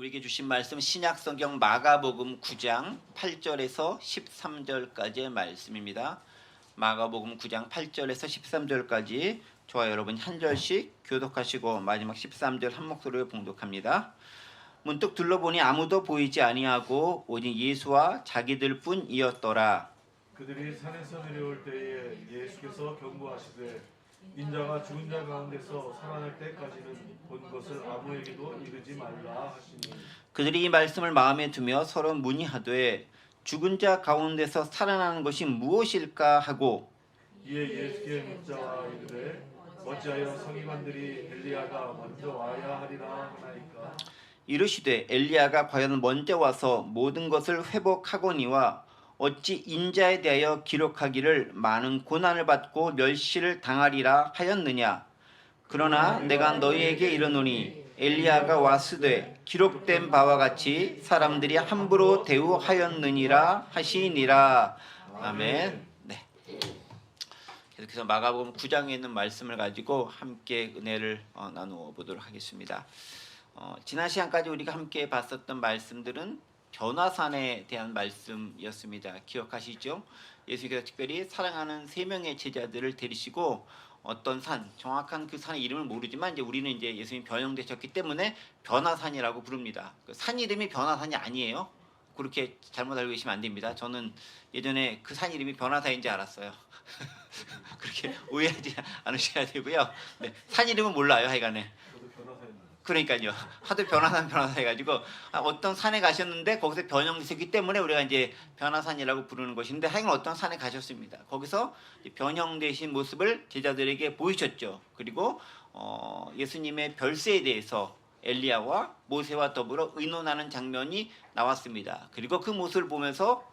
우리에게 주신 말씀 신약성경 마가복음 9장 8절에서 13절까지의 말씀입니다. 마가복음 9장 8절에서 13절까지 저와 여러분 한 절씩 교독하시고 마지막 13절 한 목소리로 봉독합니다. 문득 둘러보니 아무도 보이지 아니하고 오직 예수와 자기들 뿐이었더라. 그들이 산에서 내려올 때에 예수께서 경고하시되 인자가 죽은 자 가운데서 살아날 때까지는 본 것을 아무에게도 이르지 말라 하시니 그들이 이 말씀을 마음에 두며 서로 문의하되 죽은 자 가운데서 살아나는 것이 무엇일까 하고 이에 예수께 묻자 이르되 어찌하여 서기관들이 엘리야가 먼저 와야 하리라 하나이까. 이르시되 엘리야가 과연 먼저 와서 모든 것을 회복하거니와 어찌 인자에 대하여 기록하기를 많은 고난을 받고 멸시를 당하리라 하였느냐. 그러나 내가 너희에게 이르노니 엘리야가 왔으되 기록된 바와 같이 사람들이 함부로 대우하였느니라 하시니라. 아멘. 네. 계속해서 마가복음 9장에 있는 말씀을 가지고 함께 은혜를 나누어 보도록 하겠습니다. 지난 시간까지 우리가 함께 봤었던 말씀들은 변화산에 대한 말씀이었습니다. 기억하시죠? 예수님께서 특별히 사랑하는 세 명의 제자들을 데리시고 어떤 산, 정확한 그 산의 이름을 모르지만 이제 우리는 이제 예수님 변형되셨기 때문에 변화산이라고 부릅니다. 그 산 이름이 변화산이 아니에요. 그렇게 잘못 알고 계시면 안 됩니다. 저는 예전에 그 산 이름이 변화산인지 알았어요. 그렇게 오해하지 않으셔야 되고요. 네, 산 이름은 몰라요, 하여간에. 저도 변호사였는데 그러니까요. 하도 변화산 해가지고 어떤 산에 가셨는데 거기서 변형되셨기 때문에 우리가 이제 변화산이라고 부르는 것인데 하여간 어떤 산에 가셨습니다. 거기서 변형되신 모습을 제자들에게 보이셨죠. 그리고 예수님의 별세에 대해서 엘리야와 모세와 더불어 의논하는 장면이 나왔습니다. 그리고 그 모습을 보면서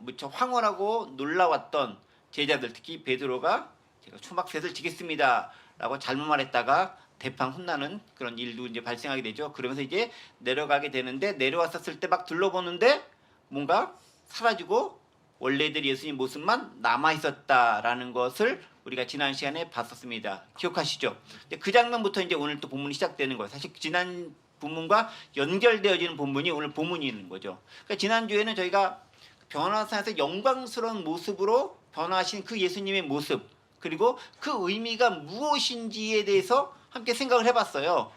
무척 황홀하고 놀라웠던 제자들, 특히 베드로가 제가 초막셋을 지겠습니다 라고 잘못 말했다가 대판 혼나는 그런 일도 이제 발생하게 되죠. 그러면서 이제 내려가게 되는데 내려왔었을 때 막 둘러보는데 뭔가 사라지고 원래들 예수님 모습만 남아 있었다라는 것을 우리가 지난 시간에 봤었습니다. 기억하시죠? 그 장면부터 이제 오늘 또 본문이 시작되는 거예요. 사실 지난 본문과 연결되어지는 본문이 오늘 본문이 있는 거죠. 그러니까 지난 주에는 저희가 변화산에서 영광스러운 모습으로 변화하신 그 예수님의 모습 그리고 그 의미가 무엇인지에 대해서 함께 생각을 해봤어요.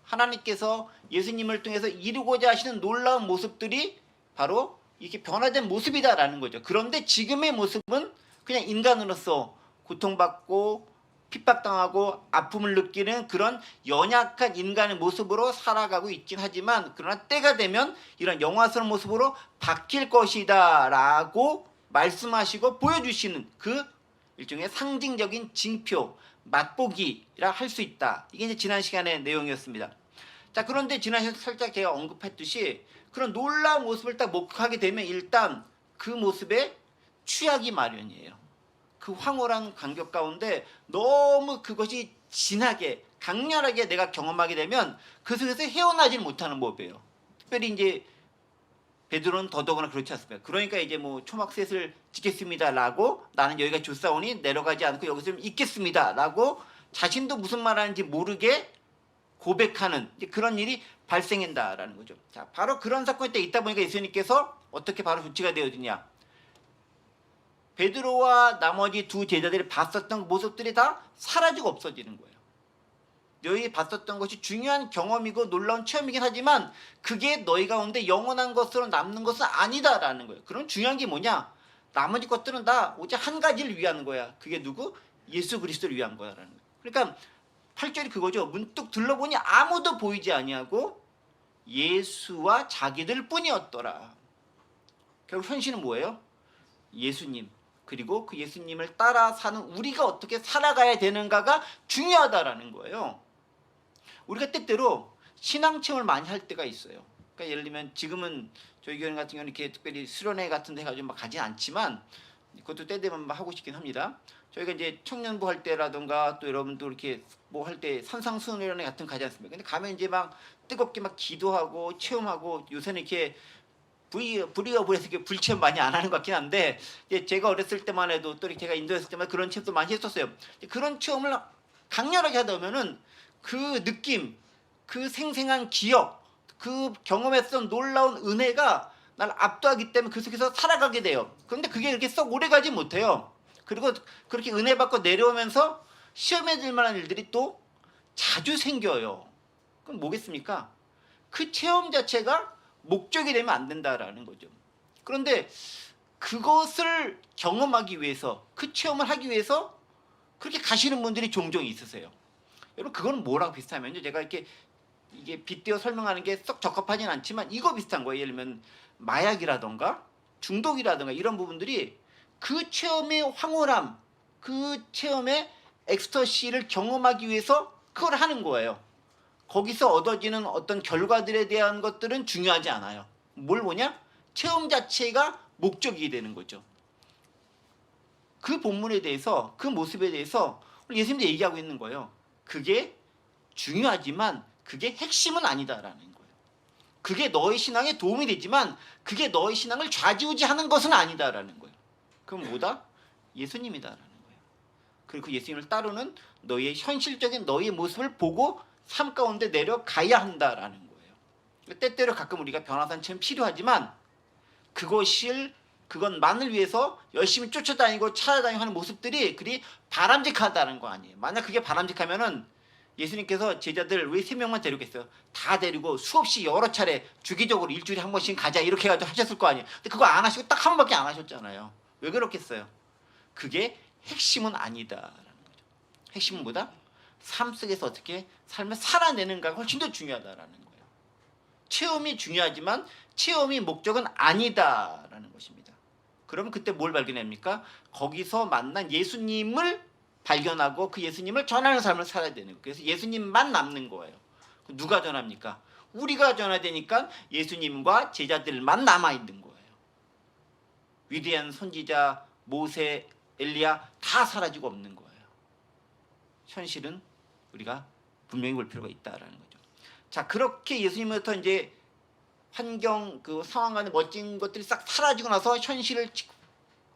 하나님께서 예수님을 통해서 이루고자 하시는 놀라운 모습들이 바로 이렇게 변화된 모습이다라는 거죠. 그런데 지금의 모습은 그냥 인간으로서 고통받고 핍박당하고 아픔을 느끼는 그런 연약한 인간의 모습으로 살아가고 있긴 하지만 그러나 때가 되면 이런 영화스러운 모습으로 바뀔 것이다 라고 말씀하시고 보여주시는 그 일종의 상징적인 징표, 맛보기라 할 수 있다. 이게 이제 지난 시간의 내용이었습니다. 자, 그런데 지난 시간에 살짝 제가 언급했듯이 그런 놀라운 모습을 딱 목격하게 되면 일단 그 모습에 취하기 마련이에요. 그 황홀한 간격 가운데 너무 그것이 진하게 강렬하게 내가 경험하게 되면 그 속에서 헤어나질 못하는 법이에요. 특별히 이제 베드로는 더더구나 그렇지 않습니까? 그러니까 이제 뭐 초막셋을 지켰습니다라고 나는 여기가 좋사오니 내려가지 않고 여기서 좀 있겠습니다라고 자신도 무슨 말하는지 모르게 고백하는 그런 일이 발생한다라는 거죠. 자, 바로 그런 사건이 때 있다 보니까 예수님께서 어떻게 바로 조치가 되어지냐? 베드로와 나머지 두 제자들이 봤었던 모습들이 다 사라지고 없어지는 거예요. 너희 봤었던 것이 중요한 경험이고 놀라운 체험이긴 하지만 그게 너희 가운데 영원한 것으로 남는 것은 아니다라는 거예요. 그럼 중요한 게 뭐냐? 나머지 것들은 다 오직 한 가지를 위한 거야. 그게 누구? 예수 그리스도를 위한 거야라는 거예요. 그러니까 8절이 그거죠. 문득 둘러보니 아무도 보이지 아니하고 예수와 자기들 뿐이었더라. 결국 현실은 뭐예요? 예수님. 그리고 그 예수님을 따라 사는 우리가 어떻게 살아가야 되는가가 중요하다라는 거예요. 우리가 때때로 신앙 체험을 많이 할 때가 있어요. 그러니까 예를 들면 지금은 저희 교회 같은 경우는 이렇게 특별히 수련회 같은 데 가지고 막 가지 않지만 그것도 때 되면 하고 싶긴 합니다. 저희가 이제 청년부 할 때라든가 또 여러분도 이렇게 뭐 할 때 산상수련회 같은 거 가지 않습니까? 근데 가면 이제 막 뜨겁게 막 기도하고 체험하고 요새는 이렇게 불이어버려서 이렇게 불체험 많이 안 하는 것 같긴 한데 제가 어렸을 때만 해도 또 제가 인도했을 때만 그런 체험도 많이 했었어요. 그런 체험을 강렬하게 하다 보면은 그 느낌, 그 생생한 기억 그 경험했던 놀라운 은혜가 날 압도하기 때문에 그 속에서 살아가게 돼요. 그런데 그게 이렇게 썩 오래 가지 못해요. 그리고 그렇게 은혜 받고 내려오면서 시험에 들 만한 일들이 또 자주 생겨요. 그럼 뭐겠습니까? 그 체험 자체가 목적이 되면 안 된다라는 거죠. 그런데 그것을 경험하기 위해서, 그 체험을 하기 위해서 그렇게 가시는 분들이 종종 있으세요. 여러분, 그건 뭐랑 비슷하면요, 제가 이게 빗대어 설명하는 게 썩 적합하진 않지만 이거 비슷한 거예요. 예를 들면 마약이라던가 중독이라던가 이런 부분들이 그 체험의 황홀함, 그 체험의 엑스터시를 경험하기 위해서 그걸 하는 거예요. 거기서 얻어지는 어떤 결과들에 대한 것들은 중요하지 않아요. 뭘 보냐? 체험 자체가 목적이 되는 거죠. 그 본문에 대해서, 그 모습에 대해서 예수님도 얘기하고 있는 거예요. 그게 중요하지만 그게 핵심은 아니다라는 거예요. 그게 너의 신앙에 도움이 되지만 그게 너의 신앙을 좌지우지하는 것은 아니다라는 거예요. 그럼 뭐다? 예수님이다라는 거예요. 그리고 그 예수님을 따르는 너의 현실적인 너의 모습을 보고 삶 가운데 내려가야 한다라는 거예요. 때때로 가끔 우리가 변화산처럼 필요하지만 그것만을 위해서 열심히 쫓아다니고 찾아다니고 하는 모습들이 그리 바람직하다는 거 아니에요. 만약 그게 바람직하면은 예수님께서 제자들 왜 3명만 데리겠어요? 다 데리고 수없이 여러 차례 주기적으로 일주일에 한 번씩 가자 이렇게 해가지고 하셨을 거 아니에요. 근데 그거 안 하시고 딱 한 번밖에 안 하셨잖아요. 왜 그렇겠어요? 그게 핵심은 아니다라는 거죠. 핵심은 뭐다? 삶 속에서 어떻게 삶을 살아내는가가 훨씬 더 중요하다라는 거예요. 체험이 중요하지만 체험이 목적은 아니다라는 것입니다. 그러면 그때 뭘 발견합니까? 거기서 만난 예수님을 발견하고 그 예수님을 전하는 삶을 살아야 되는 거예요. 그래서 예수님만 남는 거예요. 누가 전합니까? 우리가 전해야 되니까 예수님과 제자들만 남아있는 거예요. 위대한 선지자 모세, 엘리야 다 사라지고 없는 거예요. 현실은 우리가 분명히 볼 필요가 있다라는 거죠. 자, 그렇게 예수님부터 이제 환경 그 상황 안에 멋진 것들이 싹 사라지고 나서 현실을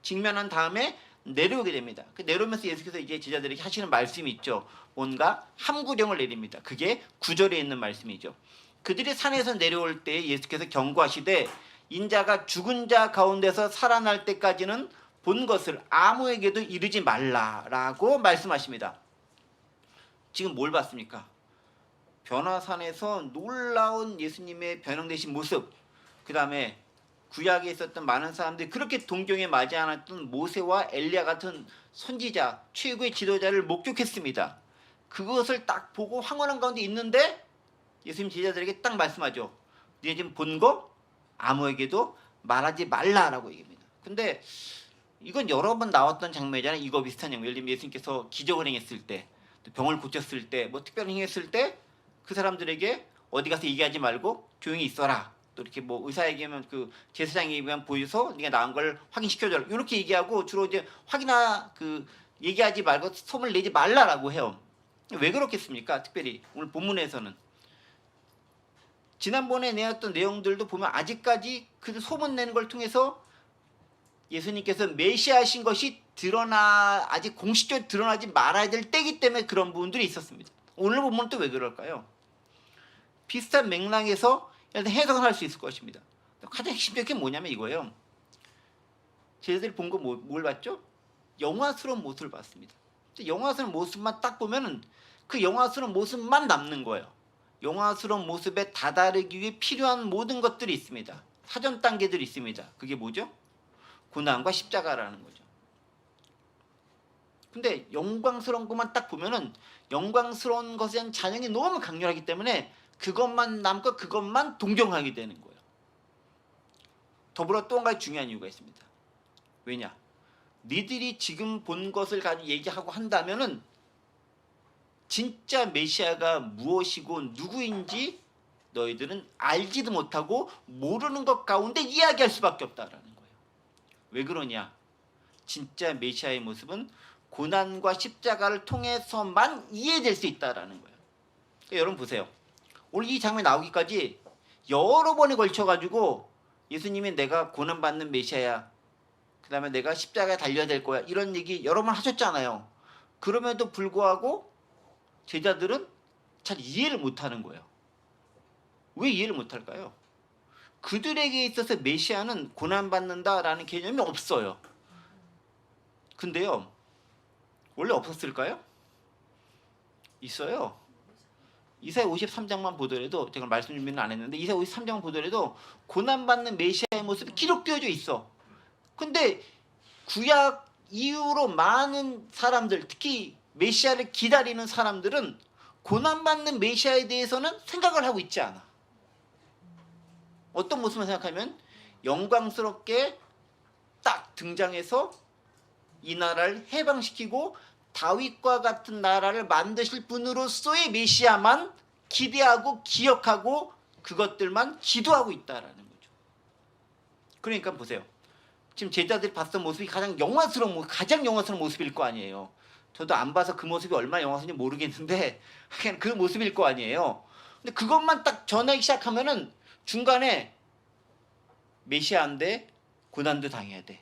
직면한 다음에 내려오게 됩니다. 그 내려오면서 예수께서 이제 제자들에게 하시는 말씀이 있죠. 뭔가 함구령을 내립니다. 그게 9절에 있는 말씀이죠. 그들이 산에서 내려올 때 예수께서 경고하시되 인자가 죽은 자 가운데서 살아날 때까지는 본 것을 아무에게도 이르지 말라라고 말씀하십니다. 지금 뭘 봤습니까? 변화산에서 놀라운 예수님의 변형되신 모습, 그 다음에 구약에 있었던 많은 사람들이 그렇게 동경에 맞지 않았던 모세와 엘리야 같은 선지자, 최고의 지도자를 목격했습니다. 그것을 딱 보고 황홀한 가운데 있는데 예수님 제자들에게 딱 말씀하죠. 너희 지금 본 거 아무에게도 말하지 말라라고 얘기합니다. 근데 이건 여러 번 나왔던 장면이잖아요. 이거 비슷한 장면. 예를 들면 예수님께서 기적을 행했을 때, 병을 고쳤을 때, 뭐 특별히 행했을 때 그 사람들에게 어디 가서 얘기하지 말고 조용히 있어라. 또 이렇게 뭐 의사에게 하면 그 제사장에게 얘기하면 보여서 네가 나은 걸 확인시켜줘라. 이렇게 얘기하고 주로 이제 얘기하지 말고 소문을 내지 말라라고 해요. 왜 그렇겠습니까? 특별히 오늘 본문에서는 지난번에 내었던 내용들도 보면 아직까지 그 소문 내는 걸 통해서 예수님께서 메시아신 것이 아직 공식적으로 드러나지 말아야 될 때이기 때문에 그런 부분들이 있었습니다. 오늘 본문은 또 왜 그럴까요? 비슷한 맥락에서 해석을 할 수 있을 것입니다. 가장 핵심적인 게 뭐냐면 이거예요. 제자들이 본 거 뭘 봤죠? 영화스러운 모습을 봤습니다. 영화스러운 모습만 딱 보면은 그 영화스러운 모습만 남는 거예요. 영화스러운 모습에 다다르기 위해 필요한 모든 것들이 있습니다. 사전 단계들이 있습니다. 그게 뭐죠? 고난과 십자가라는 거죠. 근데 영광스러운 것만 딱 보면은 영광스러운 것에 대한 잔영이 너무 강렬하기 때문에 그것만 남고 그것만 동경하게 되는 거예요. 더불어 또 한 가지 중요한 이유가 있습니다. 왜냐? 니들이 지금 본 것을 가지고 얘기하고 한다면은 진짜 메시아가 무엇이고 누구인지 너희들은 알지도 못하고 모르는 것 가운데 이야기할 수밖에 없다라는 거예요. 왜 그러냐? 진짜 메시아의 모습은 고난과 십자가를 통해서만 이해될 수 있다라는 거예요. 그러니까 여러분 보세요. 오늘 이 장면이 나오기까지 여러 번에 걸쳐가지고 예수님이 내가 고난받는 메시아야, 그 다음에 내가 십자가에 달려야 될 거야, 이런 얘기 여러 번 하셨잖아요. 그럼에도 불구하고 제자들은 잘 이해를 못하는 거예요. 왜 이해를 못할까요? 그들에게 있어서 메시아는 고난받는다라는 개념이 없어요. 근데요, 원래 없었을까요? 있어요. 이사야 53장만 보더라도, 제가 말씀 준비는 안 했는데 이사야 53장만 보더라도 고난받는 메시아의 모습이 기록되어져 있어. 근데 구약 이후로 많은 사람들, 특히 메시아를 기다리는 사람들은 고난받는 메시아에 대해서는 생각을 하고 있지 않아. 어떤 모습을 생각하면 영광스럽게 딱 등장해서 이 나라를 해방시키고 다윗과 같은 나라를 만드실 분으로서의 메시아만 기대하고 기억하고 그것들만 기도하고 있다라는 거죠. 그러니까 보세요. 지금 제자들이 봤던 모습이 가장 영화스러운 모습일 거 아니에요. 저도 안 봐서 그 모습이 얼마나 영화스러운지 모르겠는데 그냥 그 모습일 거 아니에요. 근데 그것만 딱 전하기 시작하면은 중간에 메시아인데 고난도 당해야 돼.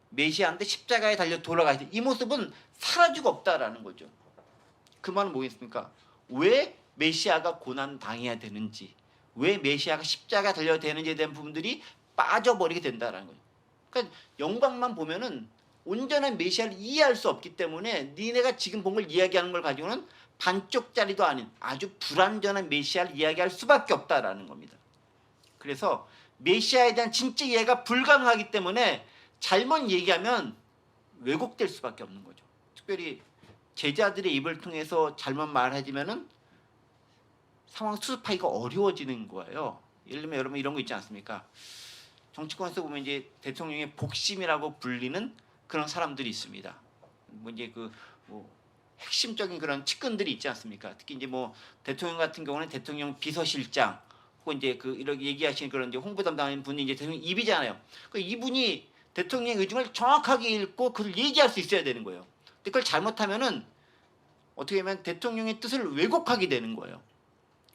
메시아인데 십자가에 달려 돌아가야 돼. 이 모습은 사라지고 없다라는 거죠. 그 말은 뭐겠습니까? 왜 메시아가 고난 당해야 되는지, 왜 메시아가 십자가에 달려야 되는지에 대한 부분들이 빠져버리게 된다라는 거죠. 그러니까 영광만 보면은 온전한 메시아를 이해할 수 없기 때문에 니네가 지금 본 걸 이야기하는 걸 가지고는 반쪽짜리도 아닌 아주 불완전한 메시아를 이야기할 수밖에 없다라는 겁니다. 그래서 메시아에 대한 진짜 이해가 불가능하기 때문에 잘못 얘기하면 왜곡될 수밖에 없는 거죠. 특별히 제자들의 입을 통해서 잘못 말해지면은 상황 수습하기가 어려워지는 거예요. 예를 들면 여러분 이런 거 있지 않습니까? 정치권에서 보면 이제 대통령의 복심이라고 불리는 그런 사람들이 있습니다. 뭐 이제 뭐 핵심적인 그런 측근들이 있지 않습니까? 특히 이제 뭐 대통령 같은 경우는 대통령 비서실장 혹은 이제 이렇게 얘기하시는 그런 이제 홍보 담당하는 분이 이제 대통령 입이잖아요. 이분이 대통령의 의중을 정확하게 읽고 그걸 얘기할 수 있어야 되는 거예요. 근데 그걸 잘못하면은 어떻게 보면 대통령의 뜻을 왜곡하게 되는 거예요.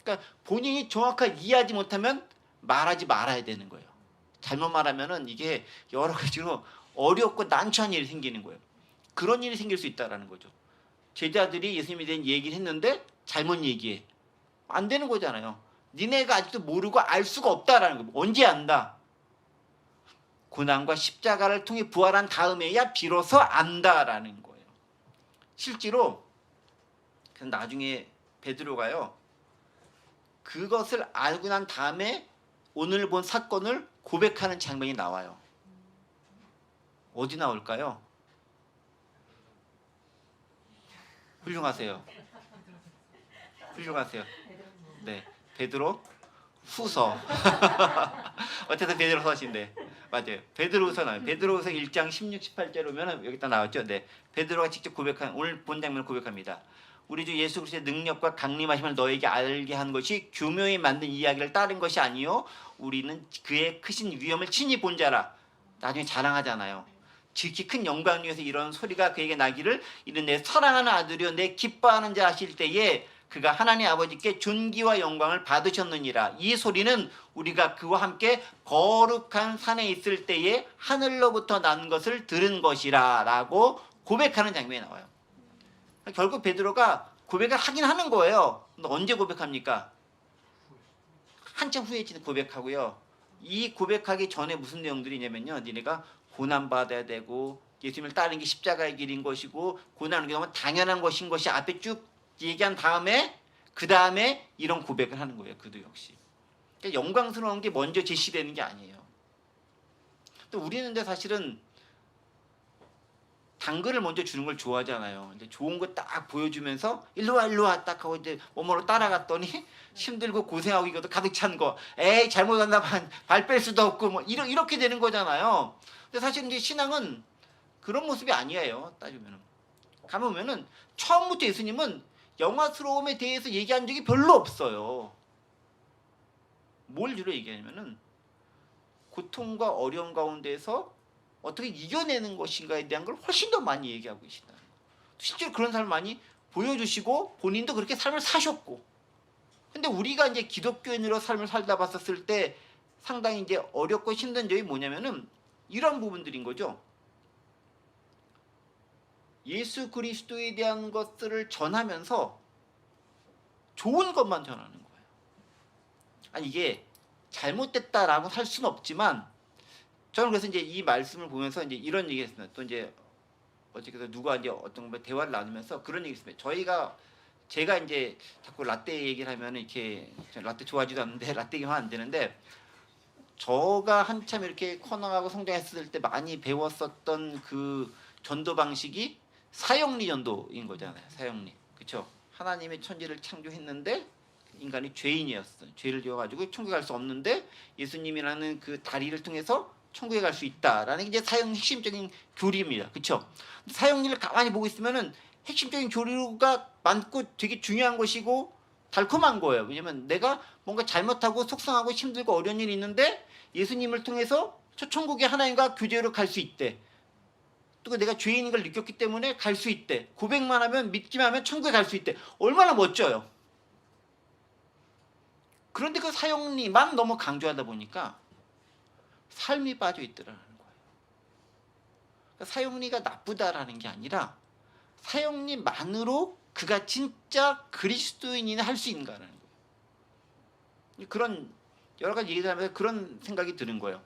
그러니까 본인이 정확하게 이해하지 못하면 말하지 말아야 되는 거예요. 잘못 말하면은 이게 여러 가지로 어렵고 난처한 일이 생기는 거예요. 그런 일이 생길 수 있다라는 거죠. 제자들이 예수님에 대한 얘기를 했는데 잘못 얘기해. 안 되는 거잖아요. 니네가 아직도 모르고 알 수가 없다라는 거예요. 언제 안다? 고난과 십자가를 통해 부활한 다음에야 비로소 안다라는 거예요. 실제로 나중에 베드로가요. 그것을 알고 난 다음에 오늘 본 사건을 고백하는 장면이 나와요. 어디 나올까요? 훌륭하세요. 훌륭하세요. 네, 베드로 후서. 어쨌든 베드로 서신데 맞아요. 베드로후서 나와요. 베드로후서 1장 16, 18절 보면 여기다 나왔죠. 네, 베드로가 직접 고백한 오늘 본 장면을 고백합니다. 우리 주 예수 그리스도의 능력과 강림하심을 너에게 알게 한 것이 교묘히 만든 이야기를 따른 것이 아니요 우리는 그의 크신 위엄을 친히 본 자라. 나중에 자랑하잖아요. 지극히 큰 영광 위에서 이런 소리가 그에게 나기를 이는 내 사랑하는 아들이요 내 기뻐하는 자 하실 때에 그가 하나님 아버지께 존귀와 영광을 받으셨느니라. 이 소리는 우리가 그와 함께 거룩한 산에 있을 때에 하늘로부터 난 것을 들은 것이라 라고 고백하는 장면이 나와요. 결국 베드로가 고백을 하긴 하는 거예요. 근데 언제 고백합니까? 한참 후에 고백하고요. 이 고백하기 전에 무슨 내용들이 있냐면요. 니네가 고난받아야 되고 예수님을 따르는 게 십자가의 길인 것이고 고난하는 게 너무 당연한 것인 것이 앞에 쭉 얘기한 다음에 그 다음에 이런 고백을 하는 거예요. 그도 역시. 그러니까 영광스러운 게 먼저 제시되는 게 아니에요. 또 우리는 근데 사실은 당근을 먼저 주는 걸 좋아하잖아요. 근데 좋은 거 딱 보여주면서 일로 와 딱 하고 이제 뭐뭐로 따라갔더니 힘들고 고생하고 이것도 가득 찬 거. 에이 잘못한다 발 뺄 수도 없고 뭐 이렇게 되는 거잖아요. 근데 사실 이제 신앙은 그런 모습이 아니에요. 따지면은 가보면은 처음부터 예수님은 영화스러움에 대해서 얘기한 적이 별로 없어요. 뭘 주로 얘기하냐면은 고통과 어려움 가운데서 어떻게 이겨내는 것인가에 대한 걸 훨씬 더 많이 얘기하고 계시다. 실제로 그런 삶을 많이 보여주시고 본인도 그렇게 삶을 사셨고. 근데 우리가 이제 기독교인으로 삶을 살다 봤었을 때 상당히 이제 어렵고 힘든 점이 뭐냐면은 이런 부분들인 거죠. 예수 그리스도에 대한 것들을 전하면서 좋은 것만 전하는 거예요. 아니 이게 잘못됐다라고 할 수는 없지만 저는 그래서 이제 이 말씀을 보면서 이제 이런 얘기했습니다. 또 이제 어저께도 누가 이제 어떤 거 대화를 나누면서 그런 얘기했습니다. 제가 이제 자꾸 라떼 얘기를 하면 이렇게 라떼 좋아하지도 않는데 라떼 얘기하면 안 되는데 저가 한참 이렇게 커나가고 성장했을 때 많이 배웠었던 그 전도 방식이 사형리 전도인 거잖아요. 사형리. 그렇죠? 하나님의 천지를 창조했는데 인간이 죄인이었어요. 죄를 지어가지고 천국에 갈 수 없는데 예수님이라는 그 다리를 통해서 천국에 갈 수 있다라는 게 이제 사형리 핵심적인 교리입니다. 그렇죠? 사형리를 가만히 보고 있으면은 핵심적인 교리가 많고 되게 중요한 것이고 달콤한 거예요. 왜냐면 내가 뭔가 잘못하고 속상하고 힘들고 어려운 일이 있는데 예수님을 통해서 저 천국에 하나님과 교제로 갈 수 있대. 또 내가 죄인인 걸 느꼈기 때문에 갈 수 있대. 고백만 하면 믿기만 하면 천국에 갈 수 있대. 얼마나 멋져요. 그런데 그 사형리만 너무 강조하다 보니까 삶이 빠져 있더라는 거예요. 그러니까 사형리가 나쁘다라는 게 아니라 사형리만으로 그가 진짜 그리스도인이 할 수 있는가라는 거예요. 그런 여러 가지 얘기를 하면서 그런 생각이 드는 거예요.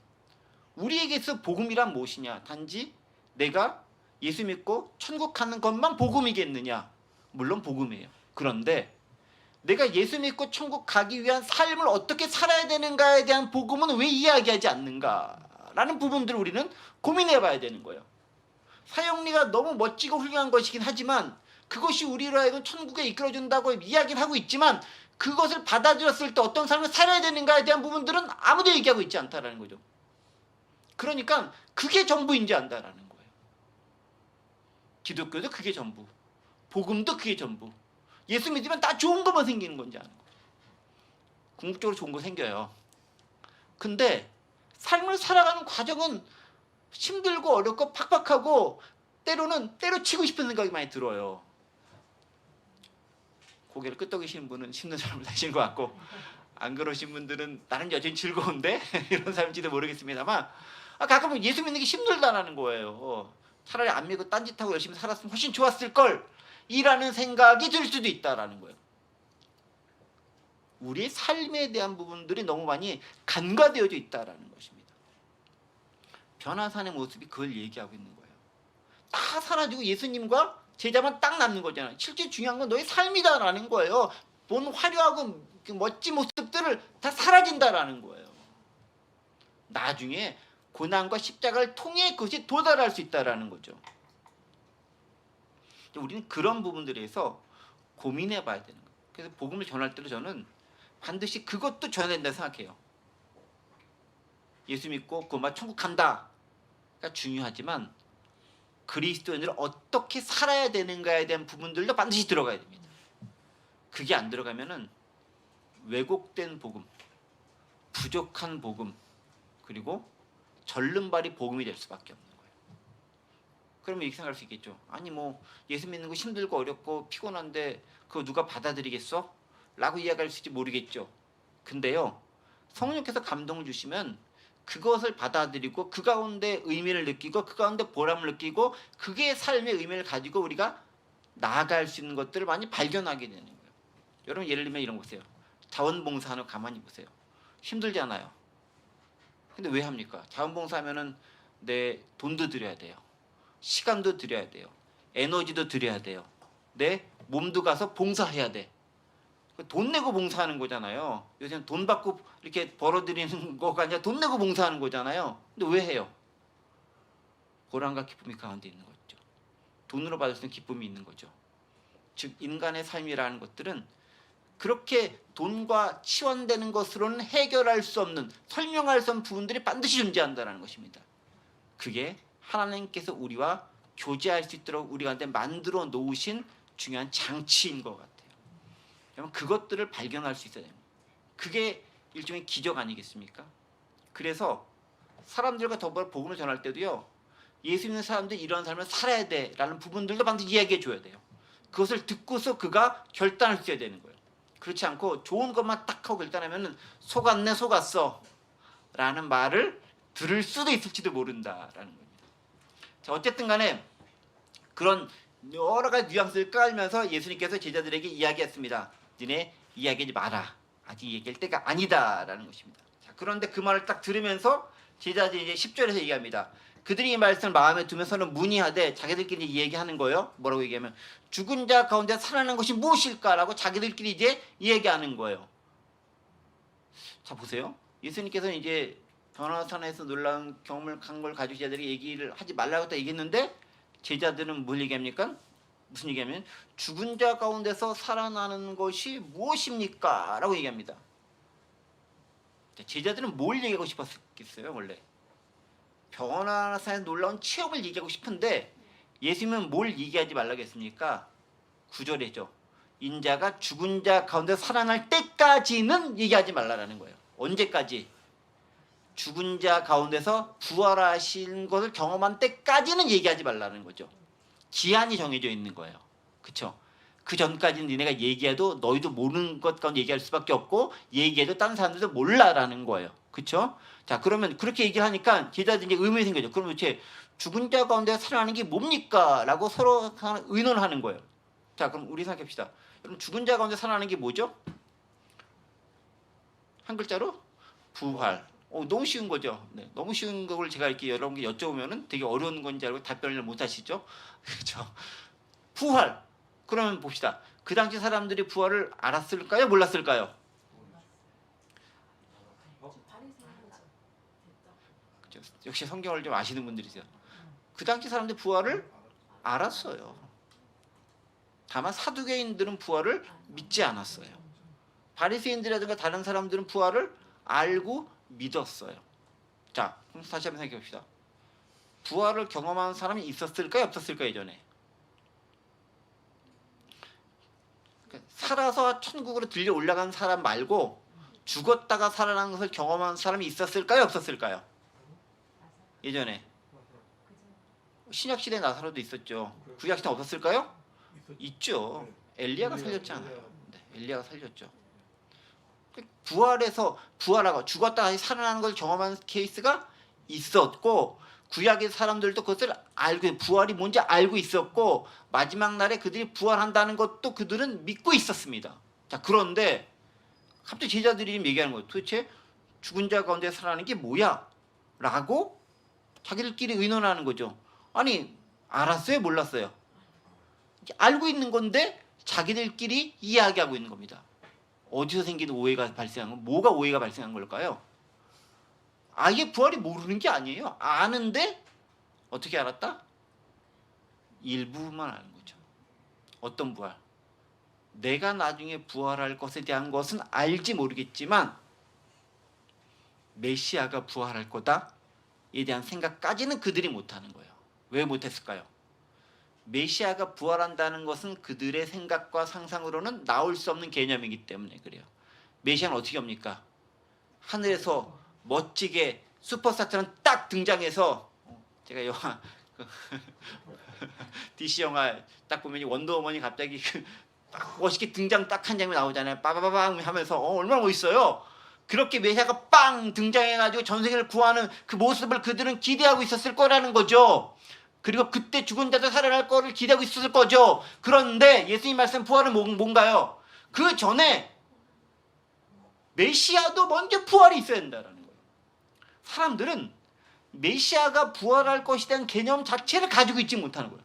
우리에게서 복음이란 무엇이냐? 단지 내가 예수 믿고 천국 가는 것만 복음이겠느냐? 물론 복음이에요. 그런데 내가 예수 믿고 천국 가기 위한 삶을 어떻게 살아야 되는가에 대한 복음은 왜 이야기하지 않는가라는 부분들을 우리는 고민해 봐야 되는 거예요. 사형리가 너무 멋지고 훌륭한 것이긴 하지만 그것이 우리로 하여금 천국에 이끌어준다고 이야기를 하고 있지만 그것을 받아들였을 때 어떤 삶을 살아야 되는가에 대한 부분들은 아무도 얘기하고 있지 않다라는 거죠. 그러니까 그게 전부인지 안다라는 거예요. 기독교도 그게 전부, 복음도 그게 전부. 예수 믿으면 다 좋은 것만 생기는 건지 아는 거예요. 궁극적으로 좋은 거 생겨요. 근데 삶을 살아가는 과정은 힘들고 어렵고 팍팍하고 때로는 때려치고 싶은 생각이 많이 들어요. 고개를 끄덕이시는 분은 힘든 삶을 사시는 것 같고 안 그러신 분들은 나는 여전히 즐거운데 이런 삶일지도 모르겠습니다만 가끔은 예수 믿는 게 힘들다라는 거예요. 차라리 안 믿고 딴짓하고 열심히 살았으면 훨씬 좋았을 걸 이라는 생각이 들 수도 있다라는 거예요. 우리의 삶에 대한 부분들이 너무 많이 간과되어져 있다라는 것입니다. 변화산의 모습이 그걸 얘기하고 있는 거예요. 다 사라지고 예수님과 제자만 딱 남는 거잖아요. 실제 중요한 건 너의 삶이다라는 거예요. 본 화려하고 멋진 모습들을 다 사라진다라는 거예요. 나중에 고난과 십자가를 통해 그것이 도달할 수 있다라는 거죠. 우리는 그런 부분들에 대해서 고민해 봐야 되는 거예요. 그래서 복음을 전할 때도 저는 반드시 그것도 전해야 된다고 생각해요. 예수 믿고 그만 천국 간다가 중요하지만 그리스도인을 어떻게 살아야 되는가에 대한 부분들도 반드시 들어가야 됩니다. 그게 안 들어가면은 왜곡된 복음, 부족한 복음, 그리고 절름발이 복음이 될 수밖에 없는 거예요. 그러면 이렇게 생각할 수 있겠죠. 아니 뭐 예수 믿는 거 힘들고 어렵고 피곤한데 그거 누가 받아들이겠어? 라고 이야기할 수 있을지 모르겠죠. 근데요, 성령께서 감동을 주시면 그것을 받아들이고 그 가운데 의미를 느끼고 그 가운데 보람을 느끼고 그게 삶의 의미를 가지고 우리가 나아갈 수 있는 것들을 많이 발견하게 되는 거예요. 여러분 예를 들면 이런 거 보세요. 자원봉사하는 거 가만히 보세요. 힘들잖아요. 근데 왜 합니까? 자원봉사하면은 내 돈도 들여야 돼요. 시간도 들여야 돼요. 에너지도 들여야 돼요. 내 몸도 가서 봉사해야 돼. 돈 내고 봉사하는 거잖아요. 요새는 돈 받고 이렇게 벌어들이는 거가 아니라 돈 내고 봉사하는 거잖아요. 근데 왜 해요? 보람과 기쁨이 가운데 있는 거죠. 돈으로 받을 수 있는 기쁨이 있는 거죠. 즉 인간의 삶이라는 것들은 그렇게 돈과 치환되는 것으로는 해결할 수 없는, 설명할 수 없는 부분들이 반드시 존재한다는 것입니다. 그게 하나님께서 우리와 교제할 수 있도록 우리 가운데 만들어 놓으신 중요한 장치인 것 같아요. 여러분 그것들을 발견할 수 있어야 됩니다. 그게 일종의 기적 아니겠습니까? 그래서 사람들과 더불어 복음을 전할 때도요, 예수 믿는 사람들이 이런 삶을 살아야 돼라는 부분들도 반드시 이야기해 줘야 돼요. 그것을 듣고서 그가 결단을 해야 되는 거예요. 그렇지 않고 좋은 것만 딱 하고 결단하면 속았네 속았어 라는 말을 들을 수도 있을지도 모른다라는 겁니다. 자, 어쨌든 간에 그런 여러 가지 뉘앙스를 깔면서 예수님께서 제자들에게 이야기했습니다. 너네 이야기하지 마라. 아직 얘기할 때가 아니다라는 것입니다. 자, 그런데 그 말을 딱 들으면서 제자들이 이제 10절에서 얘기합니다. 그들이 이 말씀을 마음에 두면서는 문의하되 자기들끼리 이제 얘기하는 거예요. 뭐라고 얘기하면 죽은 자 가운데 살아난 것이 무엇일까라고 자기들끼리 이제 얘기하는 거예요. 자, 보세요. 예수님께서는 이제 변화산에서 놀라운 경험을 한 걸 가지고 제자들이 얘기를 하지 말라고 또 얘기했는데 제자들은 뭘 얘기합니까? 무슨 얘기하면 죽은 자 가운데서 살아나는 것이 무엇입니까? 라고 얘기합니다. 제자들은 뭘 얘기하고 싶었겠어요? 원래 변화산에서 놀라운 체험을 얘기하고 싶은데 예수님은 뭘 얘기하지 말라고 했습니까? 9절이죠. 인자가 죽은 자 가운데 살아날 때까지는 얘기하지 말라라는 거예요. 언제까지? 죽은 자 가운데서 부활하신 것을 경험한 때까지는 얘기하지 말라는 거죠. 기한이 정해져 있는 거예요. 그렇죠? 그 전까지는 니네가 얘기해도 너희도 모르는 것 가운데 얘기할 수밖에 없고 얘기해도 다른 사람들도 몰라라는 거예요. 그렇죠? 자, 그러면 그렇게 얘기를 하니까 제자들이 이제 의문이 생겨죠. 그럼 도대체 죽은 자 가운데 살아나는 게 뭡니까? 라고 서로 의논하는 거예요. 자, 그럼 우리 생각해봅시다. 그럼 죽은 자 가운데 살아나는 게 뭐죠? 한 글자로 부활. 너무 쉬운 거죠. 네, 너무 쉬운 걸 제가 이렇게 여러분께 여쭤보면은 되게 어려운 건지 알고 답변을 못 하시죠. 그렇죠? 부활. 그러면 봅시다. 그 당시 사람들이 부활을 알았을까요? 몰랐을까요? 그렇죠? 역시 성경을 좀 아시는 분들이세요. 그 당시 사람들이 부활을 알았어요. 다만 사두개인들은 부활을 믿지 않았어요. 바리새인들이라든가 다른 사람들은 부활을 알고 믿었어요. 자, 그럼 다시 한번 생각해 봅시다. 부활을 경험한 사람이 있었을까요? 없었을까요? 예전에? 살아서 천국으로 들려 올라간 사람 말고 죽었다가 살아난 것을 경험한 사람이 있었을까요? 없었을까요? 예전에? 신약시대에 나사로도 있었죠. 구약시대 없었을까요? 있죠. 엘리야가 살렸잖아요. 네, 엘리야가 살렸죠. 부활하고 죽었다 다시 살아나는 걸 경험한 케이스가 있었고 구약의 사람들도 그것을 알고 부활이 뭔지 알고 있었고 마지막 날에 그들이 부활한다는 것도 그들은 믿고 있었습니다. 자, 그런데 갑자기 제자들이 얘기하는 거예요. 도대체 죽은 자 가운데 살아나는 게 뭐야? 라고 자기들끼리 의논하는 거죠. 아니, 알았어요? 몰랐어요? 알고 있는 건데 자기들끼리 이야기하고 있는 겁니다. 어디서 생긴 오해가 발생한 건 뭐가 오해가 발생한 걸까요? 아예 부활이 모르는 게 아니에요. 아는데 어떻게 알았다? 일부만 아는 거죠. 어떤 부활? 내가 나중에 부활할 것에 대한 것은 알지 모르겠지만 메시아가 부활할 거다에 대한 생각까지는 그들이 못하는 거예요. 왜 못했을까요? 메시아가 부활한다는 것은 그들의 생각과 상상으로는 나올 수 없는 개념이기 때문에 그래요. 메시아는 어떻게 합니까? 하늘에서 멋지게 슈퍼스타처럼 딱 등장해서 제가 영화 DC 영화 딱 보면 원더우먼이 갑자기 멋있게 등장 딱 한 장면 나오잖아요. 빠바바방 하면서 얼마나 멋있어요. 그렇게 메시아가 빵 등장해가지고 전 세계를 구하는 그 모습을 그들은 기대하고 있었을 거라는 거죠. 그리고 그때 죽은 자도 살아날 거를 기대하고 있었을 거죠. 그런데 예수님 말씀 부활은 뭔가요? 그 전에 메시아도 먼저 부활이 있어야 된다는 거예요. 사람들은 메시아가 부활할 것에 대한 개념 자체를 가지고 있지 못하는 거예요.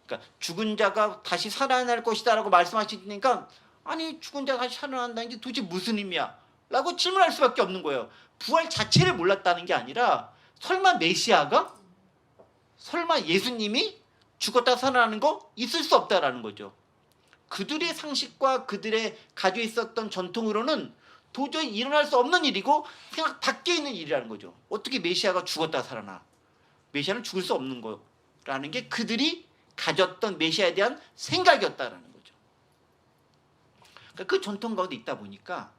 그러니까 죽은 자가 다시 살아날 것이다 라고 말씀하시니까 아니 죽은 자가 다시 살아난다는 게 도대체 무슨 의미야? 라고 질문할 수밖에 없는 거예요. 부활 자체를 몰랐다는 게 아니라 설마 메시아가? 설마 예수님이 죽었다 살아나는 거 있을 수 없다라는 거죠. 그들의 상식과 그들의 가지고 있었던 전통으로는 도저히 일어날 수 없는 일이고 생각 밖에 있는 일이라는 거죠. 어떻게 메시아가 죽었다 살아나? 메시아는 죽을 수 없는 거라는 게 그들이 가졌던 메시아에 대한 생각이었다라는 거죠. 그러니까 그 전통 가운데 있다 보니까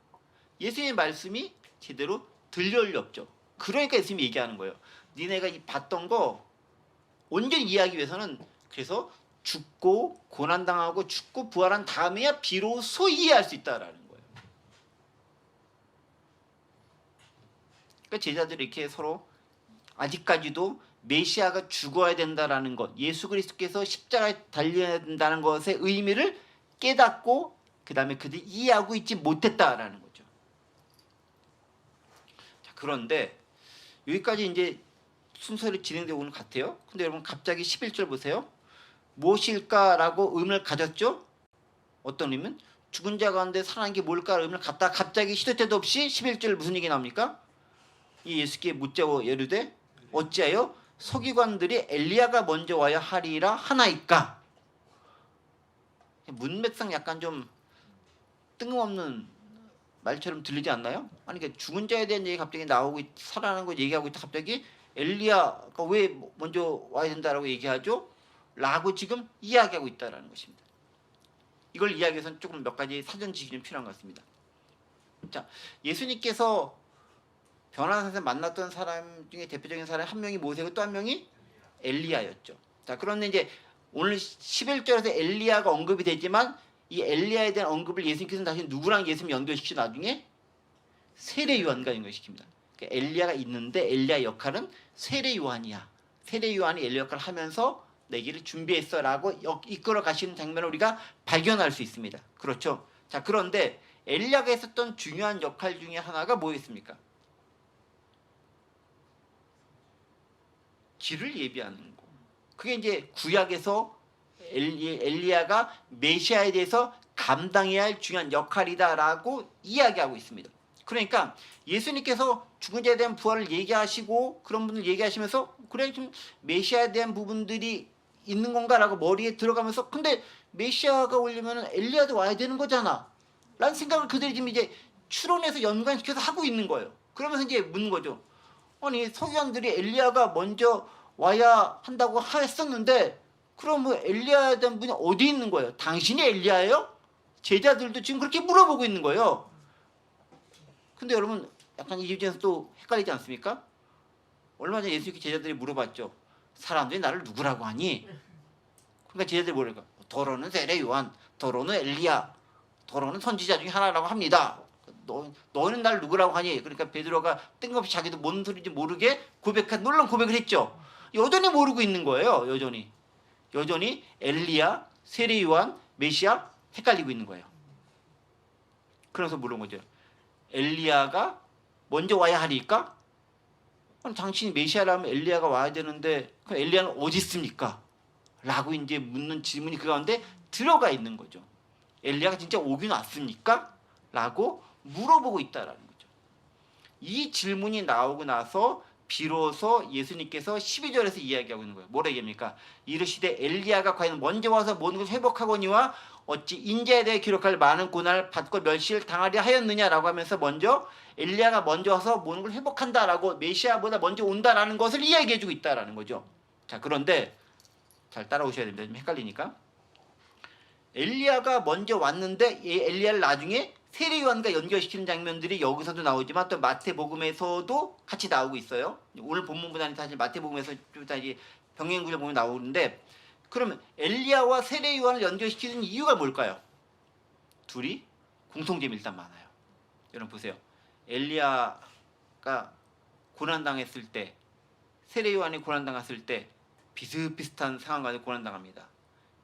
예수님의 말씀이 제대로 들려올 리 없죠. 그러니까 예수님이 얘기하는 거예요. 니네가 봤던 거 온전히 이해하기 위해서는 그래서 죽고 고난당하고 죽고 부활한 다음에야 비로소 이해할 수 있다라는 거예요. 그러니까 제자들이 이렇게 서로 아직까지도 메시아가 죽어야 된다라는 것, 예수 그리스도께서 십자가에 달려야 된다는 것의 의미를 깨닫고 그 다음에 그들이 이해하고 있지 못했다라는 거죠. 그런데 여기까지 이제 순서로 진행되고 오는 것 같아요. 근데 여러분 갑자기 11절 보세요. 무엇일까라고 의문을 가졌죠? 어떤 의문? 죽은 자 가운데 살아난 게 뭘까 의문을 갖다 갑자기 시도 때도 없이 11절 무슨 얘기 나옵니까? 이 예수께 묻자고 이르되 어찌하여 서기관들이 엘리야가 먼저 와야 하리라 하나이까? 문맥상 약간 좀 뜬금없는 말처럼 들리지 않나요? 아니 그러니까 죽은 자에 대한 얘기 갑자기 나오고 살아나는 거 얘기하고 있다 갑자기 엘리야가 왜 먼저 와야 된다라고 얘기하죠? 라고 지금 이야기하고 있다라는 것입니다. 이걸 이야기하기 위해서는 조금 몇 가지 사전 지식이 좀 필요한 것 같습니다. 자, 예수님께서 변화산에서 만났던 사람 중에 대표적인 사람 한 명이 모세고 또 한 명이 엘리야였죠. 자, 그런데 이제 오늘 11절에서 엘리야가 언급이 되지만 이 엘리야에 대한 언급을 예수님께서는 다시 누구랑 예수님 연결시키죠? 나중에 세례 요한과 연결시킵니다. 그러니까 엘리야가 있는데 엘리야 역할은 세례 요한이야. 세례 요한이 엘리야 역할을 하면서 내기를 준비했어라고 이끌어 가시는 장면을 우리가 발견할 수 있습니다. 그렇죠? 자, 그런데 엘리야가 했었던 중요한 역할 중에 하나가 뭐였습니까? 길을 예비하는 거. 그게 이제 구약에서 엘리야가 메시아에 대해서 감당해야 할 중요한 역할이다라고 이야기하고 있습니다. 그러니까 예수님께서 죽은 자에 대한 부활을 얘기하시고 그런 분들 얘기하시면서 그래 좀 메시아에 대한 부분들이 있는 건가라고 머리에 들어가면서 근데 메시아가 오려면 엘리야도 와야 되는 거잖아 라는 생각을 그들이 지금 이제 추론해서 연관시켜서 하고 있는 거예요. 그러면서 이제 묻는 거죠. 아니 서기관들이 엘리야가 먼저 와야 한다고 했었는데 그럼 뭐 엘리야에 대한 분이 어디 있는 거예요? 당신이 엘리야예요? 제자들도 지금 그렇게 물어보고 있는 거예요. 근데 여러분 약간 이 주제에서 또 헷갈리지 않습니까? 얼마 전에 예수님께 제자들이 물어봤죠. 사람들이 나를 누구라고 하니? 그러니까 제자들이 뭐랄까? 더러는 세례 요한, 더러는 엘리야, 더러는 선지자 중에 하나라고 합니다. 너는 날 누구라고 하니? 그러니까 베드로가 뜬금없이 자기도 뭔 소리인지 모르게 고백한 놀라운 고백을 했죠. 여전히 모르고 있는 거예요. 여전히 엘리야, 세례 요한, 메시아 헷갈리고 있는 거예요. 그래서 물은 거죠. 엘리야가 먼저 와야 하리까? 그럼 당신이 메시아라면 엘리야가 와야 되는데 그럼 엘리야는 어디 있습니까? 라고 이제 묻는 질문이 그 가운데 들어가 있는 거죠. 엘리야가 진짜 오긴 왔습니까? 라고 물어보고 있다라는 거죠. 이 질문이 나오고 나서 비로소 예수님께서 12절에서 이야기하고 있는 거예요. 뭐라 얘기합니까? 이르시되 엘리야가 과연 먼저 와서 모든 것을 회복하거니와 어찌 인자에 대해 기록할 많은 고난을 받고 멸시를 당하려 하였느냐라고 하면서 먼저 엘리야가 먼저 와서 모든 걸 회복한다라고 메시아보다 먼저 온다라는 것을 이야기해주고 있다라는 거죠. 자, 그런데 잘 따라오셔야 됩니다. 좀 헷갈리니까. 엘리야가 먼저 왔는데 이 엘리야를 나중에 세례 요한과 연결시키는 장면들이 여기서도 나오지만 또 마태복음에서도 같이 나오고 있어요. 오늘 본문보다는 사실 마태복음에서 좀 다시 병행 구절 보면 나오는데 그러면 엘리야와 세례 요한을 연결시키는 이유가 뭘까요? 둘이 공통점이 일단 많아요. 여러분 보세요. 엘리야가 고난당했을 때 세례 요한이 고난당했을 때 비슷비슷한 상황 가지고 고난당합니다.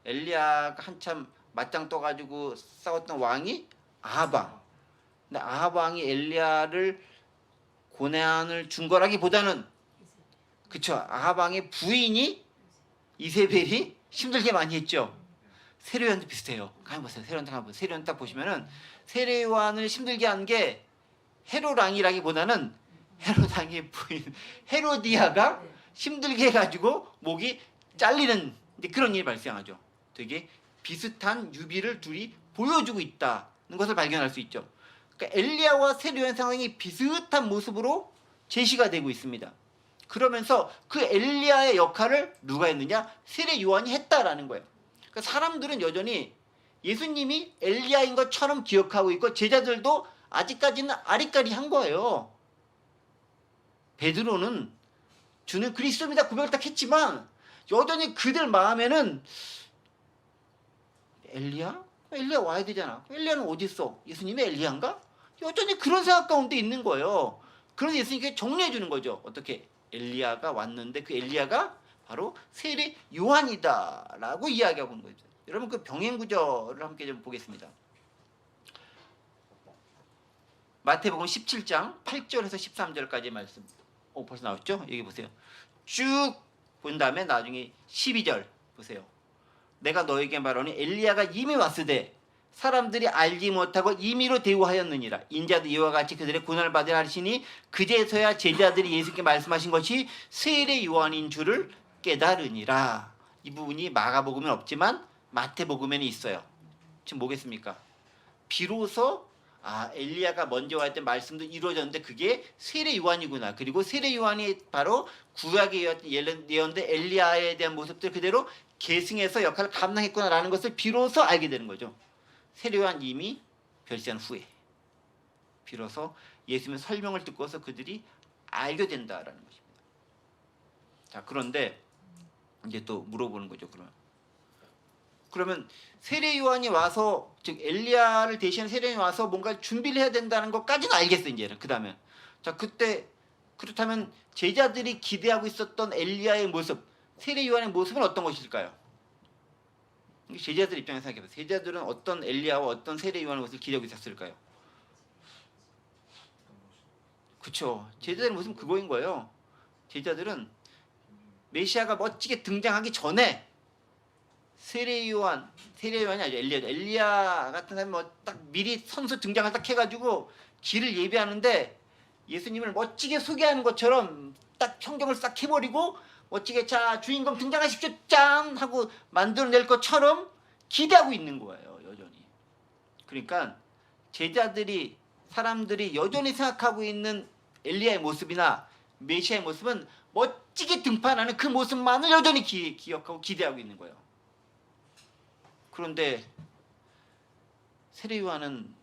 엘리야가 한참 맞짱 떠가지고 싸웠던 왕이 아합왕. 근데 아합왕이 엘리야를 고난을 준 거라기보다는 그쵸, 아합왕의 부인이 이세벨이 힘들게 많이 했죠. 세례요한도 비슷해요. 가만 보세요. 세례요한 딱 보시면은 세례요한을 힘들게 한 게 헤롯왕이라기보다는 헤롯왕의 부인 헤로디아가 힘들게 해가지고 목이 잘리는 그런 일이 발생하죠. 되게 비슷한 유비를 둘이 보여주고 있다는 것을 발견할 수 있죠. 그러니까 엘리야와 세례요한 상황이 비슷한 모습으로 제시가 되고 있습니다. 그러면서 그 엘리야의 역할을 누가 했느냐? 세례 요한이 했다라는 거예요. 그러니까 사람들은 여전히 예수님이 엘리야인 것처럼 기억하고 있고 제자들도 아직까지는 아리까리한 거예요. 베드로는 주는 그리스도입니다 고백을 딱 했지만 여전히 그들 마음에는 엘리야 와야 되잖아. 엘리야는 어디 있어? 예수님이 엘리야인가? 여전히 그런 생각 가운데 있는 거예요. 그래서 예수님께 정리해 주는 거죠. 어떻게? 엘리야가 왔는데 그 엘리야가 바로 세례 요한이다라고 이야기하고 있는 거죠. 여러분 그 병행 구절을 함께 좀 보겠습니다. 마태복음 17장 8절에서 13절까지 말씀. 벌써 나왔죠? 여기 보세요. 쭉 본 다음에 나중에 12절 보세요. 내가 너에게 말하니 엘리야가 이미 왔으되 사람들이 알지 못하고 임의로 대우하였느니라. 인자도 이와 같이 그들의 고난을 받으라 하시니 그제서야 제자들이 예수께 말씀하신 것이 세례 요한인 줄을 깨달으니라. 이 부분이 마가복음엔 없지만 마태복음에는 있어요. 지금 뭐겠습니까? 비로소 엘리야가 먼저 왔던 말씀도 이루어졌는데 그게 세례 요한이구나. 그리고 세례 요한이 바로 구약의 예언된 엘리야에 대한 모습들 그대로 계승해서 역할을 감당했구나라는 것을 비로소 알게 되는 거죠. 세례 요한 이미 별세한 후에 비로소 예수님의 설명을 듣고서 그들이 알게 된다라는 것입니다. 자, 그런데 이제 또 물어보는 거죠. 그러면 세례 요한이 와서, 즉 엘리야를 대신한 세례 요한이 와서 뭔가 준비를 해야 된다는 것까지는 알겠어요. 이제는 그다음에 자, 그때 그렇다면 제자들이 기대하고 있었던 엘리야의 모습, 세례 요한의 모습은 어떤 것일까요? 제자들 입장에서 생각해보세요. 제자들은 어떤 엘리야와 어떤 세례 요한의 모습을 기대하고 있었을까요? 그렇죠. 제자들의 모습은 그거인 거예요. 제자들은 메시아가 멋지게 등장하기 전에 세례 요한이 아니죠. 엘리야 같은 사람이 딱 미리 선수 등장을 딱 해가지고 길을 예비하는데 예수님을 멋지게 소개하는 것처럼 딱 평경을 싹 해버리고 멋지게 자 주인공 등장하십시오 짠 하고 만들어낼 것처럼 기대하고 있는 거예요. 여전히. 그러니까 제자들이 사람들이 여전히 생각하고 있는 엘리야의 모습이나 메시아의 모습은 멋지게 등판하는 그 모습만을 여전히 기억하고 기대하고 있는 거예요. 그런데 세례 요한은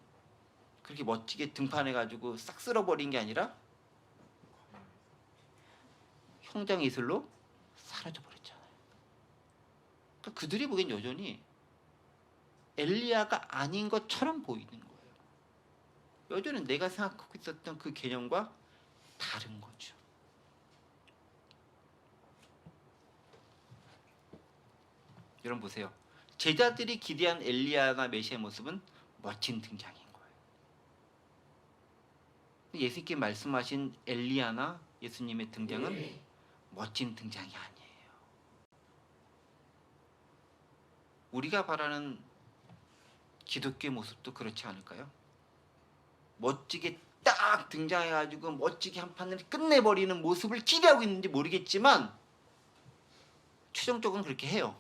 그렇게 멋지게 등판해가지고 싹 쓸어버린 게 아니라 형장 이슬로 사라져버렸잖아요. 그러니까 그들이 보기엔 여전히 엘리야가 아닌 것처럼 보이는 거예요. 여전히 내가 생각하고 있었던 그 개념과 다른 거죠. 여러분 보세요. 제자들이 기대한 엘리야나 메시아의 모습은 멋진 등장인 거예요. 예수님께 말씀하신 엘리야나 예수님의 등장은 멋진 등장이 아니에요. 우리가 바라는 기독교의 모습도 그렇지 않을까요? 멋지게 딱 등장해가지고 멋지게 한 판을 끝내버리는 모습을 기대하고 있는지 모르겠지만 최종적으로는 그렇게 해요.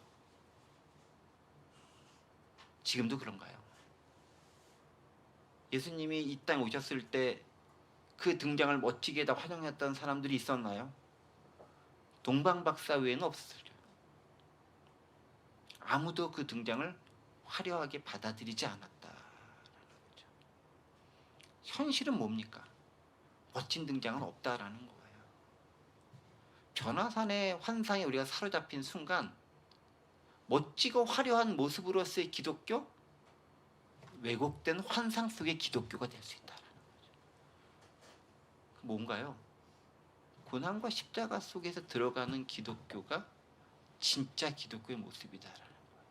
지금도 그런가요? 예수님이 이 땅에 오셨을 때 그 등장을 멋지게 다 환영했던 사람들이 있었나요? 동방박사 외에는 없었어요. 아무도 그 등장을 화려하게 받아들이지 않았다라는 거죠. 현실은 뭡니까? 멋진 등장은 없다라는 거예요. 변화산의 환상에 우리가 사로잡힌 순간 멋지고 화려한 모습으로서의 기독교, 왜곡된 환상 속의 기독교가 될 수 있다라는 거죠. 뭔가요? 고난과 십자가 속에서 들어가는 기독교가 진짜 기독교의 모습이다라는 거예요.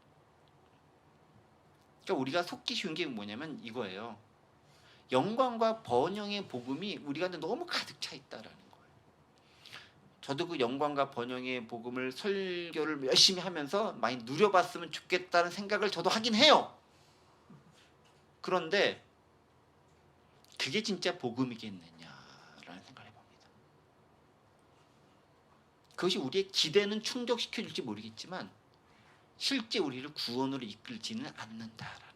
그러니까 우리가 속기 쉬운 게 뭐냐면 이거예요. 영광과 번영의 복음이 우리 가운데 너무 가득 차 있다라는 거예요. 저도 그 영광과 번영의 복음을 설교를 열심히 하면서 많이 누려봤으면 좋겠다는 생각을 저도 하긴 해요. 그런데 그게 진짜 복음이겠느냐라는 생각을 해봅니다. 그것이 우리의 기대는 충족시켜줄지 모르겠지만 실제 우리를 구원으로 이끌지는 않는다라는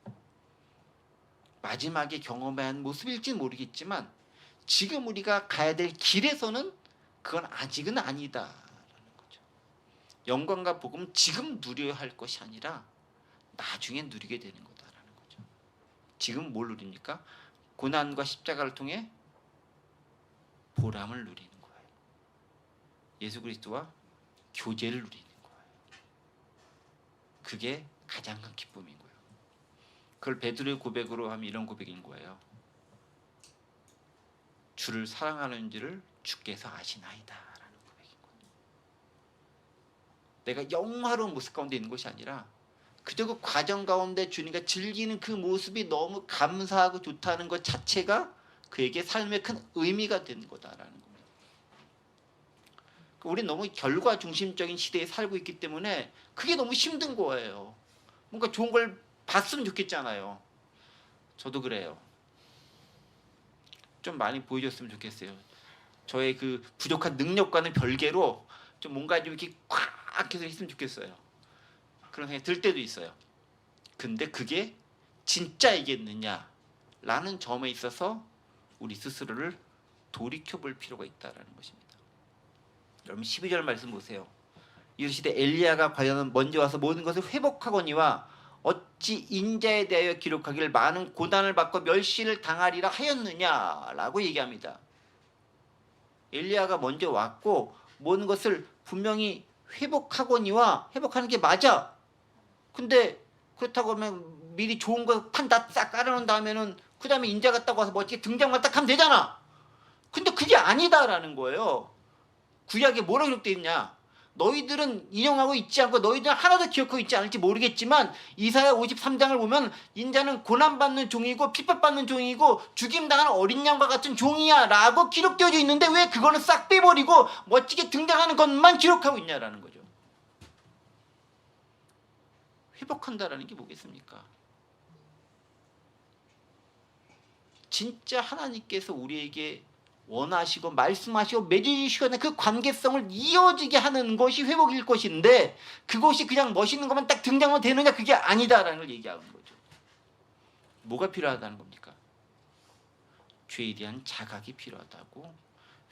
거예요. 마지막에 경험해야 하는 모습일지는 모르겠지만 지금 우리가 가야 될 길에서는 그건 아직은 아니다라는 거죠. 영광과 복음은 지금 누려야 할 것이 아니라 나중에 누리게 되는 거다라는 거죠. 지금 뭘 누립니까? 고난과 십자가를 통해 보람을 누리는 거예요. 예수 그리스도와 교제를 누리는 거예요. 그게 가장 큰 기쁨인 거예요. 그걸 베드로의 고백으로 하면 이런 고백인 거예요. 주를 사랑하는지를 주께서 아시나이다 라는 고백인 거예요. 내가 영화로운 모습 가운데 있는 것이 아니라 그저 그 과정 가운데 주님과 즐기는 그 모습이 너무 감사하고 좋다는 것 자체가 그에게 삶의 큰 의미가 된 거다라는 겁니다. 우리는 너무 결과 중심적인 시대에 살고 있기 때문에 그게 너무 힘든 거예요. 뭔가 좋은 걸 봤으면 좋겠잖아요. 저도 그래요. 좀 많이 보여줬으면 좋겠어요. 저의 그 부족한 능력과는 별개로 좀 뭔가 좀 이렇게 꽉 해서 했으면 좋겠어요. 그런 생각이 들 때도 있어요. 근데 그게 진짜이겠느냐 라는 점에 있어서 우리 스스로를 돌이켜볼 필요가 있다는 것입니다. 여러분 12절 말씀 보세요. 이르시되 엘리야가 과연 먼저 와서 모든 것을 회복하거니와 어찌 인자에 대하여 기록하기를 많은 고난을 받고 멸시를 당하리라 하였느냐라고 얘기합니다. 엘리야가 먼저 왔고 모든 것을 분명히 회복하거니와 회복하는 게 맞아. 근데 그렇다고 하면 미리 좋은 거 판 다 싹 깔아놓은 다음에는 그 다음에 인자 갔다고 와서 멋지게 등장만 딱 하면 되잖아. 근데 그게 아니다라는 거예요. 구약에 뭐라고 기록되어 있냐? 너희들은 인용하고 있지 않고 너희들은 하나도 기억하고 있지 않을지 모르겠지만 이사야 53장을 보면 인자는 고난받는 종이고 핍박받는 종이고 죽임당하는 어린 양과 같은 종이야 라고 기록되어져 있는데 왜 그거는 싹 빼버리고 멋지게 등장하는 것만 기록하고 있냐라는 거죠. 회복한다라는 게 뭐겠습니까? 진짜 하나님께서 우리에게 원하시고 말씀하시고 맺으시거나 그 관계성을 이어지게 하는 것이 회복일 것인데 그것이 그냥 멋있는 것만 딱 등장하면 되느냐? 그게 아니다라는 걸 얘기하는 거죠. 뭐가 필요하다는 겁니까? 죄에 대한 자각이 필요하다고,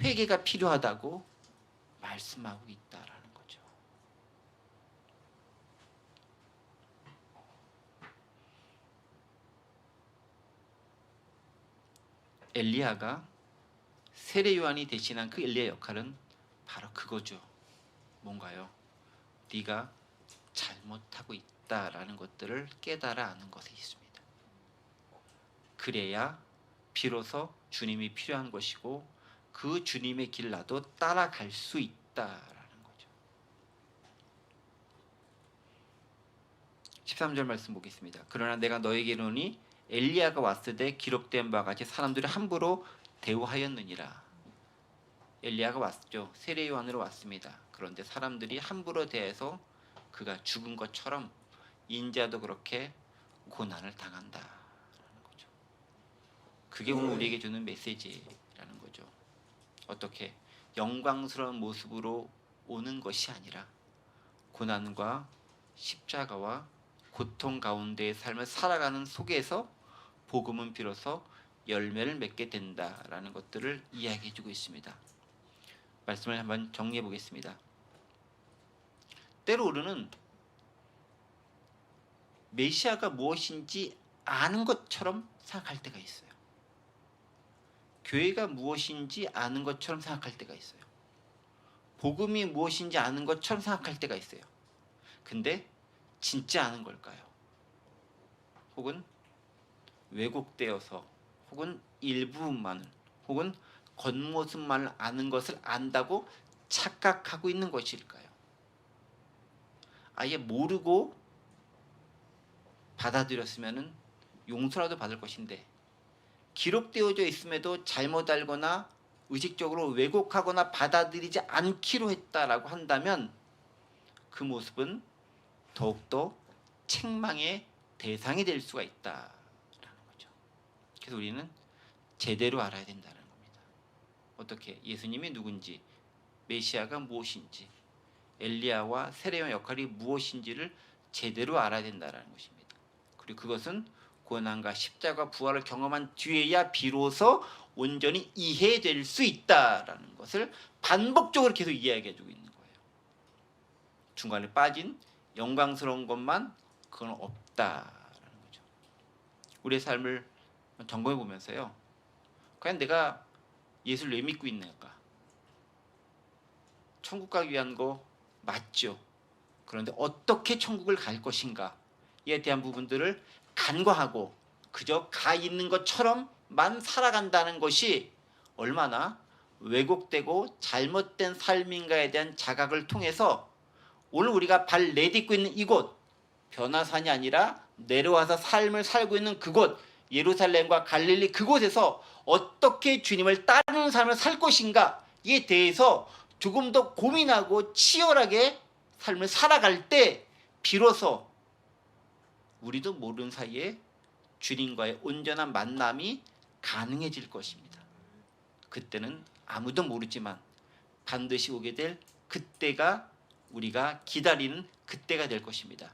회개가 필요하다고 말씀하고 있다라는 거죠. 엘리야가 세례 요한이 대신한 그 엘리야 역할은 바로 그거죠. 뭔가요? 네가 잘못하고 있다라는 것들을 깨달아 아는 것에 있습니다. 그래야 비로소 주님이 필요한 것이고 그 주님의 길 나도 따라갈 수 있다라는 거죠. 13절 말씀 보겠습니다. 그러나 내가 너에게 이르노니 엘리야가 왔을 때 기록된 바와 같이 사람들이 함부로 대우하였느니라. 엘리야가 왔죠. 세례 요한으로 왔습니다. 그런데 사람들이 함부로 대해서 그가 죽은 것처럼 인자도 그렇게 고난을 당한다라는 거죠. 그게 오늘 우리에게 주는 메시지라는 거죠. 어떻게 영광스러운 모습으로 오는 것이 아니라 고난과 십자가와 고통 가운데의 삶을 살아가는 속에서 복음은 비로소 열매를 맺게 된다라는 것들을 이야기해주고 있습니다. 말씀을 한번 정리해 보겠습니다. 때로 우리는 메시아가 무엇인지 아는 것처럼 생각할 때가 있어요. 교회가 무엇인지 아는 것처럼 생각할 때가 있어요. 복음이 무엇인지 아는 것처럼 생각할 때가 있어요. 근데 진짜 아는 걸까요? 혹은 왜곡되어서 혹은 일부분만을 혹은 겉모습만을 아는 것을 안다고 착각하고 있는 것일까요? 아예 모르고 받아들였으면 용서라도 받을 것인데 기록되어져 있음에도 잘못 알거나 의식적으로 왜곡하거나 받아들이지 않기로 했다라고 한다면 그 모습은 더욱더 책망의 대상이 될 수가 있다라는 거죠. 그래서 우리는 제대로 알아야 된다는 겁니다. 어떻게? 예수님이 누군지, 메시아가 무엇인지, 엘리야와 세례요한 역할이 무엇인지를 제대로 알아야 된다는 것입니다. 그리고 그것은 고난과 십자가 부활을 경험한 뒤에야 비로소 온전히 이해될 수 있다라는 것을 반복적으로 계속 이야기해주고 있는 거예요. 중간에 빠진 영광스러운 것만 그건 없다라는 거죠. 우리의 삶을 점검해 보면서요. 과연 내가 예수를 왜 믿고 있는가? 천국 가기 위한 거 맞죠. 그런데 어떻게 천국을 갈 것인가에 대한 부분들을 간과하고 그저 가 있는 것처럼만 살아간다는 것이 얼마나 왜곡되고 잘못된 삶인가에 대한 자각을 통해서 오늘 우리가 발 내딛고 있는 이곳 변화산이 아니라 내려와서 삶을 살고 있는 그곳 예루살렘과 갈릴리 그곳에서 어떻게 주님을 따르는 삶을 살 것인가에 대해서 조금 더 고민하고 치열하게 삶을 살아갈 때 비로소 우리도 모르는 사이에 주님과의 온전한 만남이 가능해질 것입니다. 그때는 아무도 모르지만 반드시 오게 될 그때가 우리가 기다리는 그때가 될 것입니다.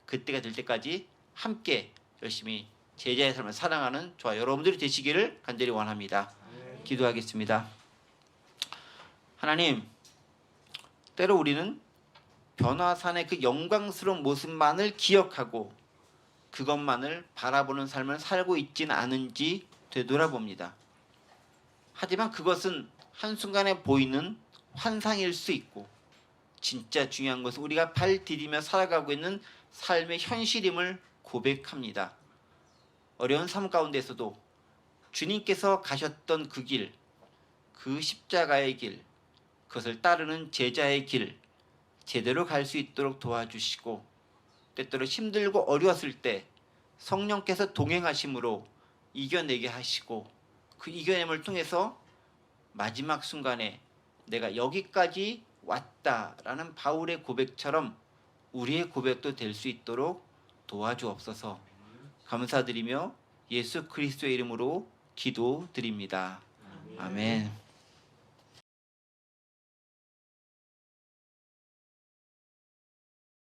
그때가 될 때까지 함께 열심히 제자의 삶을 사랑하는 저와 여러분들이 되시기를 간절히 원합니다. 기도하겠습니다. 하나님, 때로 우리는 변화산의 그 영광스러운 모습만을 기억하고 그것만을 바라보는 삶을 살고 있지는 않은지 되돌아봅니다. 하지만 그것은 한순간에 보이는 환상일 수 있고 진짜 중요한 것은 우리가 발 디디며 살아가고 있는 삶의 현실임을 고백합니다. 어려운 삶 가운데서도 주님께서 가셨던 그 길, 그 십자가의 길, 그것을 따르는 제자의 길 제대로 갈 수 있도록 도와주시고 때때로 힘들고 어려웠을 때 성령께서 동행하심으로 이겨내게 하시고 그 이겨냄을 통해서 마지막 순간에 내가 여기까지 왔다라는 바울의 고백처럼 우리의 고백도 될 수 있도록 도와주옵소서. 감사드리며 예수 그리스도의 이름으로 기도드립니다. 아멘.